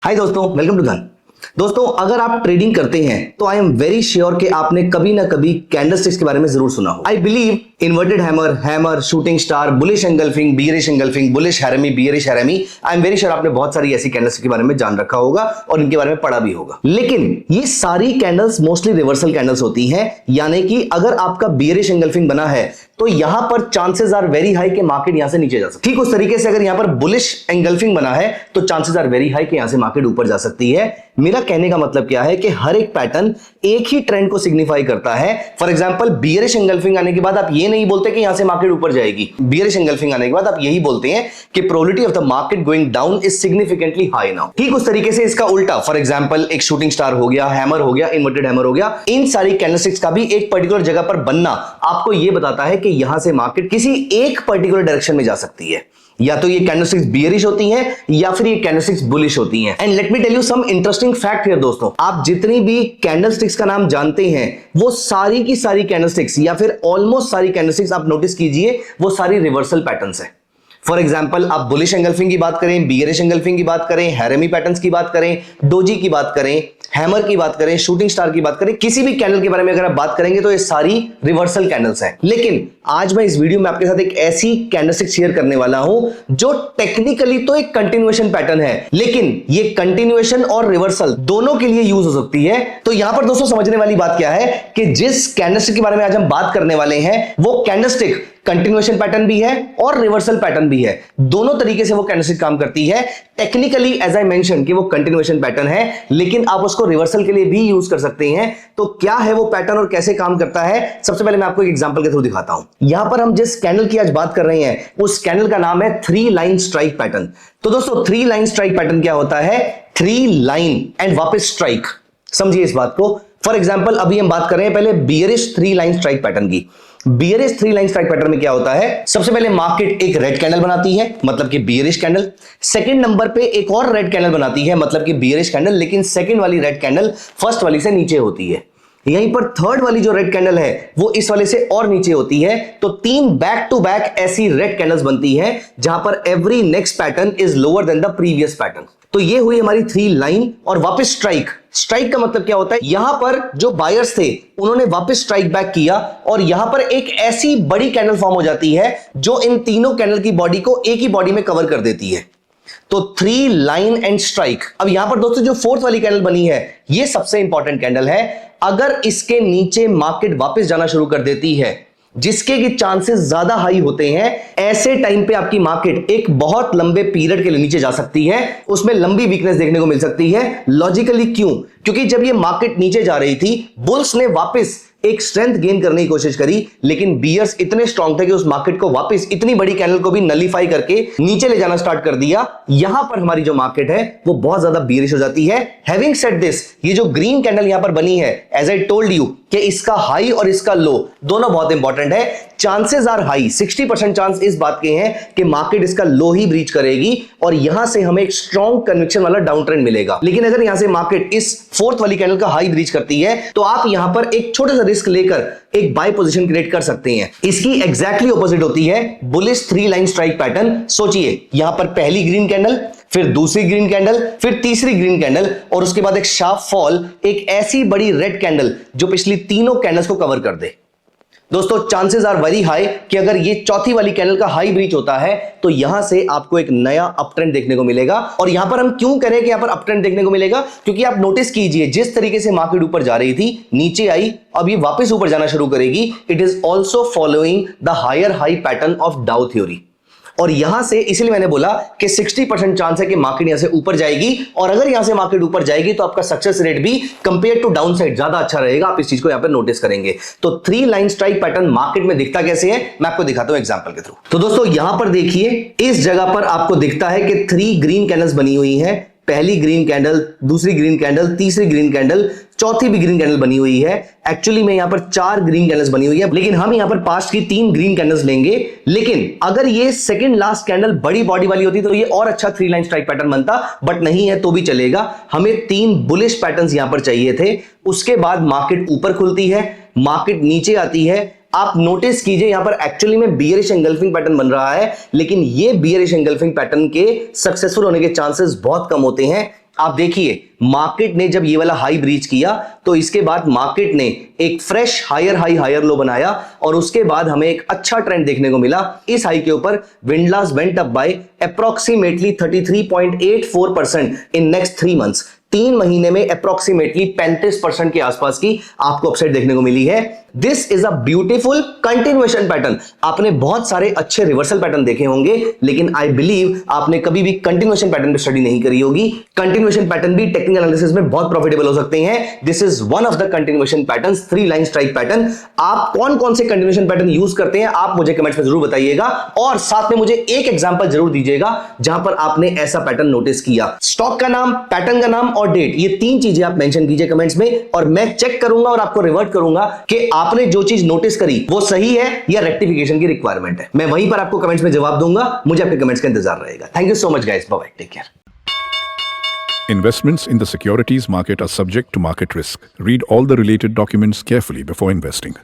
हाय दोस्तों, welcome to धन। दोस्तों, अगर आप ट्रेडिंग करते हैं तो आई एम वेरी श्योर कि आपने कभी ना कभी कैंडलस्टिक्स के बारे में जरूर सुना हो। I believe inverted hammer, shooting star, bullish engulfing, bearish engulfing, bullish harami, bearish harami, I am very sure आपने बहुत सारी ऐसी कैंडल्स के बारे में जान रखा होगा और इनके बारे में पढ़ा भी होगा। लेकिन ये सारी कैंडल्स मोस्टली रिवर्सल कैंडल्स होती हैं, यानी कि अगर आपका बियरिश एंगल्फिंग बना है तो यहां पर चांसेस आर वेरी हाई कि मार्केट यहां से नीचे जा सकती है। ठीक उस तरीके से अगर यहां पर बुलिश एंगल्फिंग बना है तो चांसेस आर वेरी हाई कि यहां से मार्केट ऊपर जा सकती है। मेरा कहने का मतलब क्या है कि हर एक पैटर्न एक ही ट्रेंड को सिग्निफाई करता है। फॉर एग्जांपल, बियरिश एंगल्फिंग आने के बाद आप ये नहीं बोलते कि यहां से मार्केट ऊपर जाएगी। बियरिश एंगल्फिंग आने के बाद आप यही बोलते हैं कि probability of the market going down is significantly high now. ठीक उस तरीके से इसका उल्टा, फॉर एग्जांपल एक शूटिंग स्टार हो गया, हैमर हो गया, इन्वर्टेड हैमर हो गया, इन सारी कैंडलस्टिक्स का भी एक पर्टिकुलर जगह पर बनना आपको यह बताता है कि यहां से मार्केट किसी एक पर्टिकुलर डायरेक्शन में जा सकती है। या तो ये कैंडलस्टिक्स बियरिश होती हैं या फिर ये कैंडलस्टिक्स बुलिश होती हैं। And let me tell you some interesting fact here दोस्तों, आप जितनी भी कैंडलस्टिक्स का नाम जानते हैं वो सारी की सारी कैंडलस्टिक्स या फिर ऑलमोस्ट सारी कैंडलस्टिक्स आप नोटिस कीजिए वो सारी रिवर्सल पैटर्न्स है। फॉर एग्जाम्पल, आप बुलिश एंगल्फिंग की बात करें, बियरिश एंगल्फिंग की बात करें, हैरमी पैटर्न्स की बात करें, डोजी की बात करें, हैमर की बात करें, शूटिंग स्टार की बात करें, किसी भी कैंडल के बारे में अगर आप बात करेंगे तो ये सारी रिवर्सल कैंडल्स हैं। लेकिन आज मैं इस वीडियो में आपके साथ एक ऐसी कैंडलस्टिक शेयर करने वाला हूं जो टेक्निकली तो एक कंटिन्यूएशन पैटर्न है, लेकिन ये कंटिन्यूएशन और रिवर्सल दोनों के लिए यूज हो सकती है। तो यहां पर दोस्तों समझने वाली बात क्या है कि जिस कैंडलस्टिक के बारे में आज हम बात करने वाले हैं वो कैंडलस्टिक कंटिन्यूएशन पैटर्न भी है और रिवर्सल पैटर्न भी है। दोनों तरीके से वो कैंडलस्टिक काम करती है। टेक्निकली एज आई मेंशन कि वो कंटिन्यूएशन पैटर्न है, लेकिन आप उसको रिवर्सल के लिए भी यूज कर सकते हैं। तो क्या है वो पैटर्न और कैसे काम करता है, सबसे पहले मैं आपको एक एग्जांपल के थ्रू दिखाता हूं। यहां पर हम जिस कैंडल की आज बात कर रहे हैं उस कैंडल का नाम है 3 लाइन स्ट्राइक पैटर्न। तो दोस्तों 3 लाइन स्ट्राइक पैटर्न क्या होता है? 3 लाइन एंड वापस स्ट्राइक। समझिए इस बात को। फॉर एग्जांपल, अभी हम बात कर रहे हैं पहले बियरिश 3 लाइन स्ट्राइक पैटर्न की। बियरिश 3 लाइन स्ट्राइक पैटर्न में क्या होता है? सबसे पहले मार्केट एक रेड कैंडल बनाती है, मतलब कि बियरिश कैंडल। सेकंड नंबर पे एक और रेड कैंडल बनाती है, मतलब कि बियरिश कैंडल, लेकिन सेकंड वाली रेड कैंडल फर्स्ट वाली से नीचे होती है। यहीं पर थर्ड वाली जो रेड कैंडल है वो इस वाले से और नीचे होती है। तो 3 बैक टू बैक ऐसी रेड कैंडल्स बनती हैं जहां पर every next pattern is lower than the previous pattern. तो ये हुई हमारी 3 लाइन और वापस स्ट्राइक। स्ट्राइक का मतलब क्या होता है? यहां पर जो बायर्स थे उन्होंने वापस स्ट्राइक बैक किया और यहां पर एक ऐसी बड़ी कैंडल फॉर्म हो जाती है जो इन तीनों कैंडल की बॉडी को एक ही बॉडी में कवर कर देती है। तो 3 लाइन एंड स्ट्राइक। अब यहां पर दोस्तों जो फोर्थ वाली कैंडल बनी है ये सबसे इंपॉर्टेंट कैंडल है। अगर इसके नीचे मार्केट वापस जाना शुरू कर देती है, जिसके की चांसेस ज्यादा हाई होते हैं, ऐसे टाइम पे आपकी मार्केट एक बहुत लंबे पीरियड के लिए नीचे जा सकती है। उसमें लंबी वीकनेस देखने को मिल सकती है। लॉजिकली क्यों? क्योंकि जब ये मार्केट नीचे जा रही थी, बुल्स ने वापस एक स्ट्रेंथ गेन करने की कोशिश करी, लेकिन बियर्स इतने स्ट्रांग थे कि उस मार्केट को वापस इतनी बड़ी कैंडल को भी नलीफाई करके नीचे ले जाना स्टार्ट कर दिया। यहां पर हमारी जो मार्केट है वो बहुत ज्यादा बियरिश हो जाती है। हैविंग सेड दिस, ये जो ग्रीन कैंडल यहां पर बनी है, एज आई टोल्ड यू कि इसका हाई और इसका लो दोनों बहुत इंपॉर्टेंट है। चांसेस आर हाई, 60% चांस इस बात के हैं कि मार्केट इसका लो ही ब्रीच करेगी और यहां से हमें एक स्ट्रॉन्ग कन्विक्शन वाला डाउन ट्रेंड मिलेगा। लेकिन अगर यहां से मार्केट इस फोर्थ वाली कैंडल का हाई ब्रीच करती है तो आप यहां पर एक छोटा सा रिस्क लेकर एक बाय पोजीशन क्रिएट कर सकते हैं। इसकी एग्जैक्टली ऑपोजिट होती है बुलिश 3 लाइन स्ट्राइक पैटर्न। सोचिए, यहां पर पहली ग्रीन कैंडल, फिर दूसरी ग्रीन कैंडल, फिर तीसरी ग्रीन कैंडल और उसके बाद एक शार्प फॉल, एक ऐसी बड़ी रेड कैंडल जो पिछली तीनों कैंडल्स को कवर कर दे। दोस्तों चांसेस आर वेरी हाई कि अगर ये चौथी वाली कैंडल का हाई ब्रीच होता है तो यहां से आपको एक नया अप ट्रेंड देखने को मिलेगा। और यहां पर हम क्यों कह रहे हैं कि यहां पर अप ट्रेंड देखने को मिलेगा? क्योंकि आप नोटिस कीजिए, जिस तरीके से मार्केट ऊपर जा रही थी, नीचे आई, अब ये वापस ऊपर जाना शुरू करेगी। It is also following the higher high pattern of Dow theory. और यहां से इसलिए मैंने बोला कि 60% चांस है कि मार्केट यहां से ऊपर जाएगी, और अगर यहां से मार्केट ऊपर जाएगी तो आपका सक्सेस रेट भी कंपेयर टू डाउन साइड ज्यादा अच्छा रहेगा। आप इस चीज को यहां पर नोटिस करेंगे। तो 3 लाइन स्ट्राइक पैटर्न मार्केट में दिखता कैसे है, मैं आपको दिखाता हूं एग्जांपल के थ्रू। तो दोस्तों यहां पर देखिए, इस जगह पर आपको दिखता है कि 3 ग्रीन कैंडल्स बनी हुई हैं। पहली ग्रीन कैंडल, दूसरी ग्रीन कैंडल, तीसरी ग्रीन कैंडल, चौथी भी ग्रीन कैंडल बनी हुई है। एक्चुअली में यहां पर 4 ग्रीन कैंडल्स बनी हुई है, लेकिन हम यहां पर पास्ट की 3 ग्रीन कैंडल्स लेंगे। लेकिन अगर ये सेकंड लास्ट कैंडल बड़ी बॉडी वाली होती तो ये और अच्छा 3 लाइन स्ट्राइक पैटर्न बनता, बट नहीं है तो भी चलेगा। हमें 3 बुलिश पैटर्न्स यहां पर चाहिए थे। उसके बाद मार्केट ऊपर खुलती है, मार्केट नीचे आती है, आप नोटिस कीजिए यहां पर एक्चुअली में बियरिश एंगल्फिंग पैटर्न बन रहा है, लेकिन ये बियरिश एंगल्फिंग पैटर्न के सक्सेसफुल होने के चांसेस बहुत कम होते हैं। आप देखिए मार्केट ने जब ये वाला हाई ब्रीच किया तो इसके बाद मार्केट ने एक फ्रेश हायर लो बनाया और उसके बाद हमें एक अच्छा ट्रेंड देखने को मिला। इस हाई के ऊपर Windlass went up by approximately 33.84% in next 3 months. 3 महीने में अप्रोक्सीमेटली 35% के आसपास की आपको अपसाइड देखने को मिली है। This is a beautiful continuation pattern. आपने बहुत सारे अच्छे रिवर्सल पैटर्न देखे होंगे, लेकिन आई बिलीव आपने कभी भी कंटिन्यूएशन पैटर्न पे स्टडी नहीं करी होगी। कंटिन्यूएशन पैटर्न भी टेक्निकल एनालिसिस में बहुत प्रॉफिटेबल हो सकते हैं। This is one of the continuation patterns, 3 line strike pattern. आप कौन कौन से कंटिन्यूएशन पैटर्न यूज करते हैं आप मुझे कमेंट्स में जरूर बताइएगा, और साथ में मुझे एक एग्जांपल जरूर दीजिएगा जहां पर आपने ऐसा पैटर्न नोटिस किया। स्टॉक का नाम, पैटर्न का नाम और डेट, ये 3 चीजें आप मेंशन कीजिए कमेंट्स में, और मैं चेक करूंगा और आपको रिवर्ट करूंगा कि आपने जो चीज नोटिस करी वो सही है या रेक्टिफिकेशन की रिक्वायरमेंट है। मैं वहीं पर आपको कमेंट्स में जवाब दूंगा। मुझे आपके कमेंट्स का इंतजार रहेगा। Thank you so much guys, bye bye, take care. Investments in the securities market are subject to market risk. Read all the related documents carefully before investing.